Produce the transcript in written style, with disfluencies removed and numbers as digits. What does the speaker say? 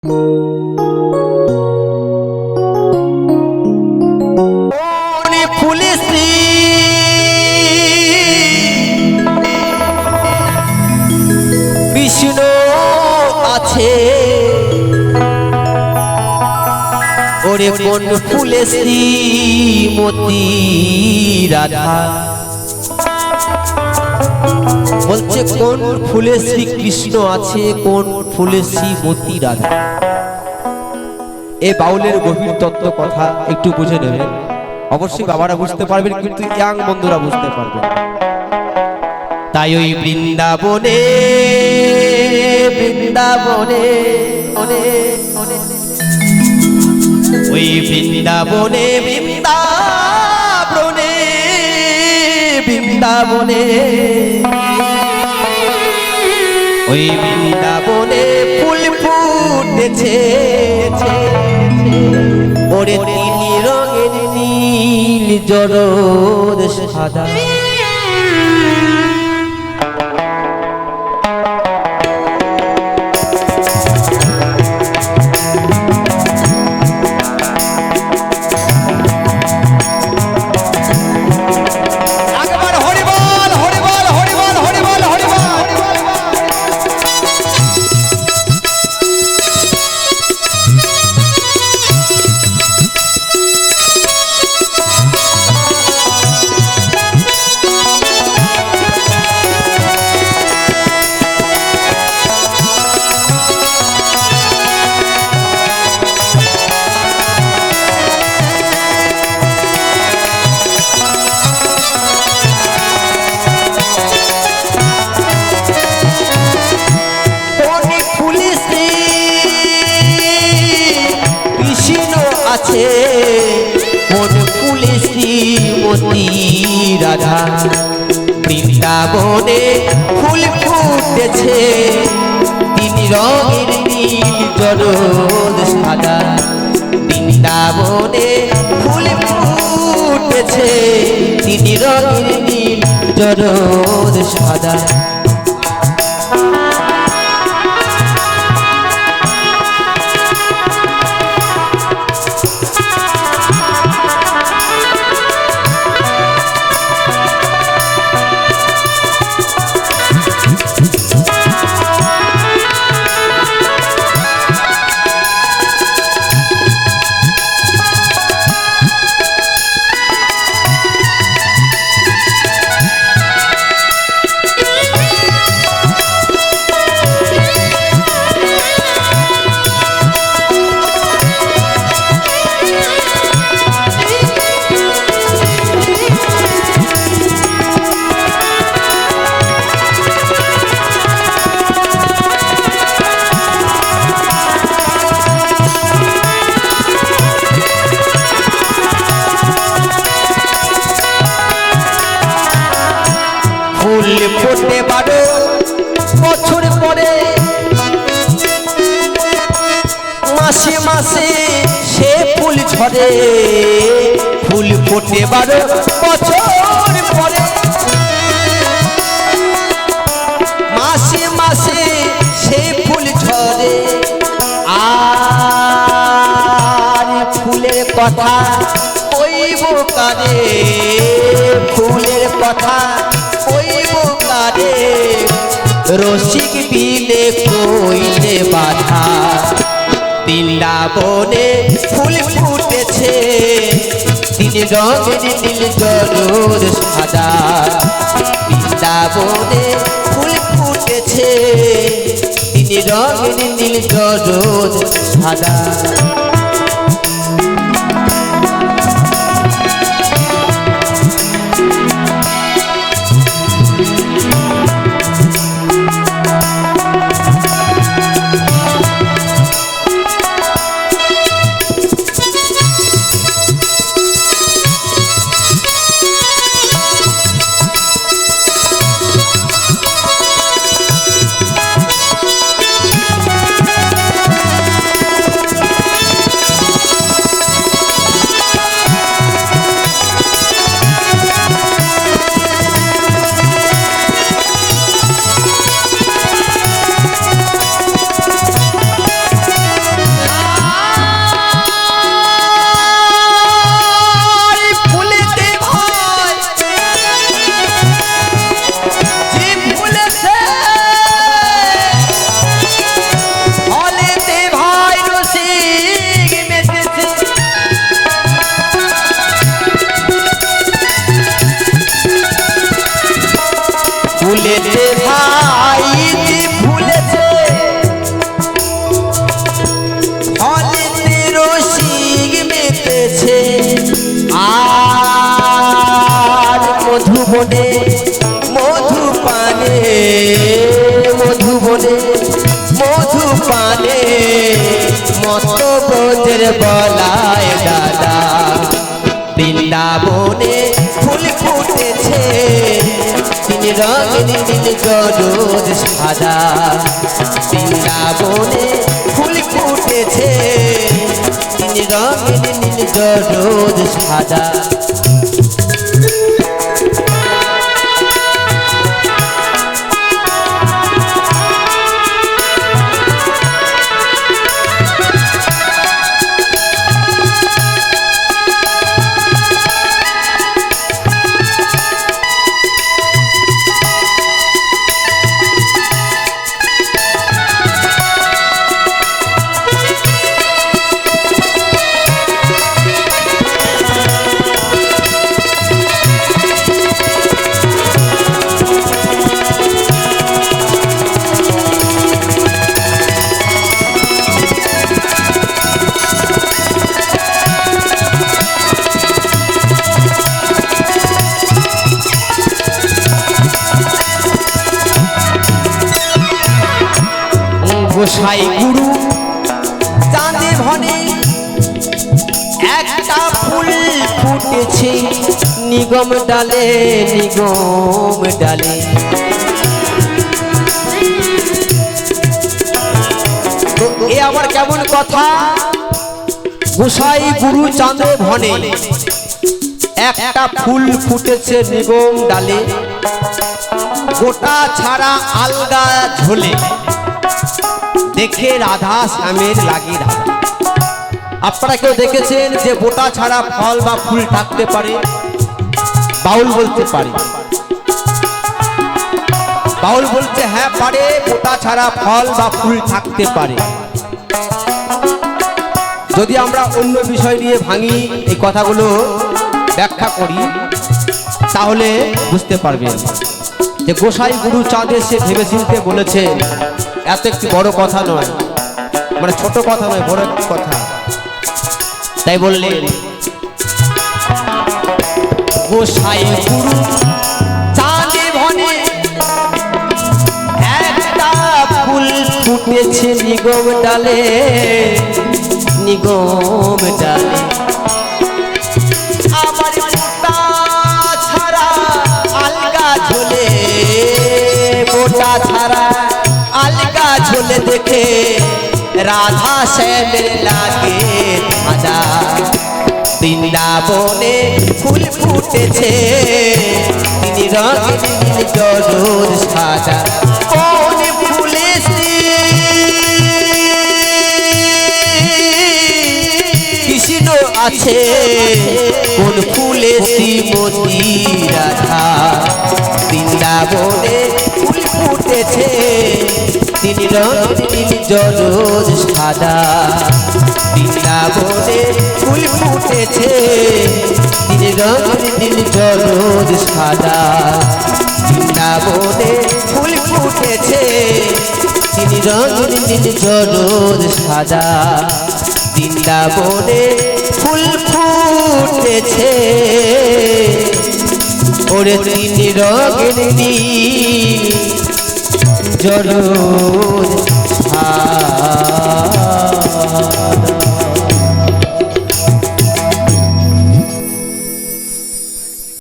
কৃষ্ণ আছে ওরে কোন ফুলে শ্রীমতী রাধা বলছে কোন ফুলে শ্রীকৃষ্ণ আছে কোন ফুলে শ্রীমতী রাধা। এই বাউলের গভীর তত্ত্ব কথা একটু বুঝে নেবেন, অবশ্যই বাবারা বুঝতে পারবেন কিন্তু ইয়াং বন্ধুরা বুঝতে পারবেন। তাই ওই বৃন্দাবনে বৃন্দাবনে ওই বৃন্দাবনে বৃন্দাবনে বৃন্দাবনে ওই বৃন্দাবনে ফুল ফুটেছে ওরে নীল রঙের নীল জরদ সাদা। কোন ফুলে শ্রীমতী রাধা বৃন্দাবনে ফুল ফুটেছে তিন রঙের নীল জরদ সাদা। বৃন্দাবনে ফুল ফুটেছে তিন রঙের নীল জরদ সাদা। ফুল ফোটে 12 বছর পরে মাসে মাসে সে ফুল ঝরে। ফুল ফোটে 12 বছর পরে মাসে মাসে সে ফুল ঝরে। আর ফুলের কথা কইব কারে ফুলের কথা রসিক বিলে কইলে বাধা। বৃন্দাবনে ফুল ফুটেছে তিন রঙের নীল জরদ সাদা। বৃন্দাবনে ফুল ফুটেছে তিন রঙের নীল জরদ সাদা। মধুবনে মধু পানে মধুবনে মধু পানে মত ব্রজের বলায় দাদা বৃন্দাবনে ফুল ফুটেছে তিন রঙিন নীল গরুর সাদা বৃন্দাবনে ফুল ফুটেছে তিন রঙিন নীল গরুর সাদা গোসাই গুরু চাঁদে ভনে একটা ফুল ফুটেছে নিগম ডালে নিগম ডালে তো এ আবার কেমন কথা গোসাই গুরু চাঁদে ভনে একটা ফুল ফুটেছে নিগম ডালে গোটা ছাড়া আলগা ঝোলে দেখে রাধা শ্যামের লাগে রাধা আপনারা কেউ দেখেছেন যে বোটা ছাড়া ফল বা ফুল থাকতে পারে বাউল বলতে পারে বাউল বলতে হ্যাঁ পারে বোটা ছাড়া ফল বা ফুল থাকতে পারে যদি আমরা অন্য বিষয় নিয়ে ভাঙি এই কথাগুলো ব্যাখ্যা করি তাহলে বুঝতে পারবেন যে গোসাই গুরু চাঁদে সে ভেবে চিনতে বলেছে এত একটি বড় কথা নয় মানে ছোট কথা নয় বড় একটি কথা তাই বললেন গোসাই গুরু চাঁদে ভনে একটা ফুল ফুটেছে নিগম ডালে নিগম ডালে আমার বোটা ছাড়া আলগা ঝোলে বোটা ছাড়া আলগা ঝোলে দেখে রাধা শ্যামের লাগে ধাঁধা বৃন্দাবনে ফুল ফুটেছে তিনি রঙিন গরুর সাদা কোন ফুলে কৃষ্ণ আছে কোন ফুলে শ্রীমতী রাধা বৃন্দাবনে ফুল ফুটেছে তিনি রঙিন গরুর সাদা বৃন্দাবনে ফুল ফুটেছে তিনি রঙিন গরুর সাদা বৃন্দাবনে ফুল ফুটেছে তিনি রঙিন গরুর সাদা বৃন্দাবনে ফুল ফুটেছে ওরে তিনি রঙিন গরুর সাদা